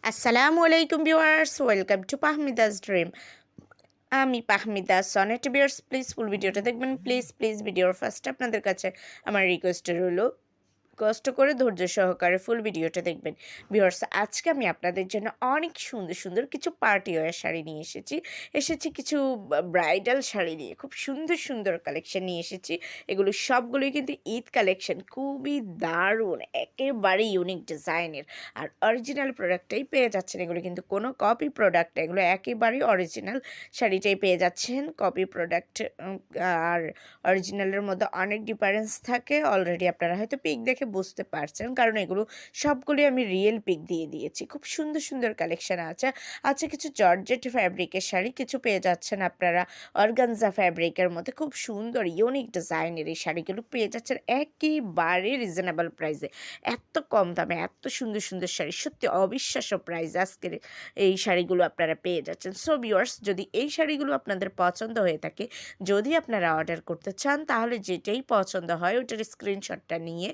আসসালামু আলাইকুম viewers, welcome to পাহমিদাস dream. আমি পাহমিদা সনেট। ভিউয়ার্স, প্লিজ ফুল ভিডিওটা দেখবেন। প্লিজ ভিডিওর ফার্স্টে আপনাদের কাছে আমার রিকোয়েস্ট রইল, কষ্ট করে ধৈর্য সহকারে ফুল ভিডিওটা দেখবেন। ভিউয়ার্স, আজকে আমি আপনাদের জন্য অনেক সুন্দর সুন্দর কিছু পার্টি ওয়্যার শাড়ি নিয়ে এসেছি কিছু ব্রাইডাল শাড়ি নিয়ে। খুব সুন্দর সুন্দর কালেকশন নিয়ে এসেছি। এগুলো সবগুলোই কিন্তু ঈদ কালেকশন, খুবই দারুণ, একেবারে ইউনিক ডিজাইনের আর অরিজিনাল প্রোডাক্টটাই পেয়ে যাচ্ছেন। এগুলো কিন্তু কোনো কপি প্রোডাক্ট, এগুলো একেবারেই অরিজিনাল শাড়িটাই পেয়ে যাচ্ছেন। কপি প্রোডাক্ট আর অরিজিনালের মধ্যে অনেক ডিফারেন্স থাকে। অলরেডি আপনারা হয়তো পিক দেখে বুঝতে পারছেন, কারণ এগুলো সবগুলি আমি রিয়েল পিক দিয়ে দিয়েছি। খুব সুন্দর সুন্দর কালেকশন আছে কিছু জর্জেট ফ্যাব্রিকের শাড়ি, কিছু পেয়ে যাচ্ছেন আপনারা অর্গানজা ফ্যাব্রিকের মধ্যে খুব সুন্দর ইউনিক ডিজাইনের এই শাড়িগুলো পেয়ে যাচ্ছেন একেবারে রিজনেবল প্রাইসে। এত কম দামে এত সুন্দর সুন্দর শাড়ি, সত্যি অবিশ্বাস্য প্রাইস আজকের এই শাড়িগুলো আপনারা পেয়ে যাচ্ছেন। সো ভিউয়ার্স, যদি এই শাড়িগুলো আপনাদের পছন্দ হয়ে থাকে, যদি আপনারা অর্ডার করতে চান, তাহলে যেটাই পছন্দ হয় ওটার স্ক্রিনশটটা নিয়ে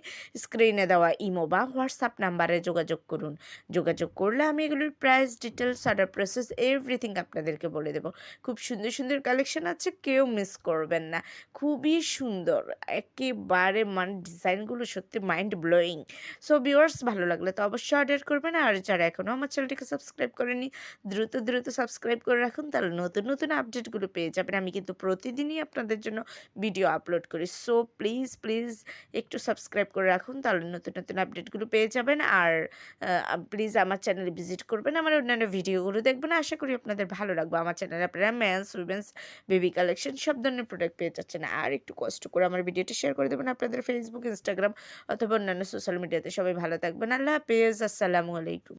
স্ক্রিনে দেওয়া ইমো বা হোয়াটসঅ্যাপ নাম্বারে যোগাযোগ করুন। যোগাযোগ করলে আমি এগুলোর price, details, order process everything আপনাদেরকে বলে দেবো। খুব সুন্দর সুন্দর কালেকশন আছে, কেউ মিস করবেন না। খুবই সুন্দর, একেবারে মানে ডিজাইনগুলো সত্যি মাইন্ড ব্লোয়িং। সো ভিউয়ার্স, ভালো লাগলে তো অবশ্যই অর্ডার করবেন। আর যারা এখনও আমার চ্যানেলটিকে সাবস্ক্রাইব করেনি, দ্রুত সাবস্ক্রাইব করে রাখুন, তাহলে নতুন নতুন আপডেটগুলো পেয়ে যাবেন। আমি কিন্তু প্রতিদিনই আপনাদের জন্য ভিডিও আপলোড করি। সো প্লিজ একটু সাবস্ক্রাইব করে রাখুন, তাহলে নতুন নতুন আপডেটগুলো পেয়ে যাবেন। আর প্লিজ আমার চ্যানেলে ভিজিট করবেন, আমার অন্যান্য ভিডিওগুলো দেখবেন। আশা করি আপনাদের ভালো লাগবে। আমার চ্যানেলে আপনারা মেন্স, উইমেন্স, বেবি কালেকশন সব ধরনের প্রোডাক্ট পেয়ে যাচ্ছেন। আর একটু কষ্ট করে আমার ভিডিওটা শেয়ার করে দেবেন আপনাদের ফেসবুক, ইনস্টাগ্রাম অথবা অন্যান্য সোশ্যাল মিডিয়াতে। সবাই ভালো থাকবেন। আল্লাহ হাফেজ, আসসালামু আলাইকুম।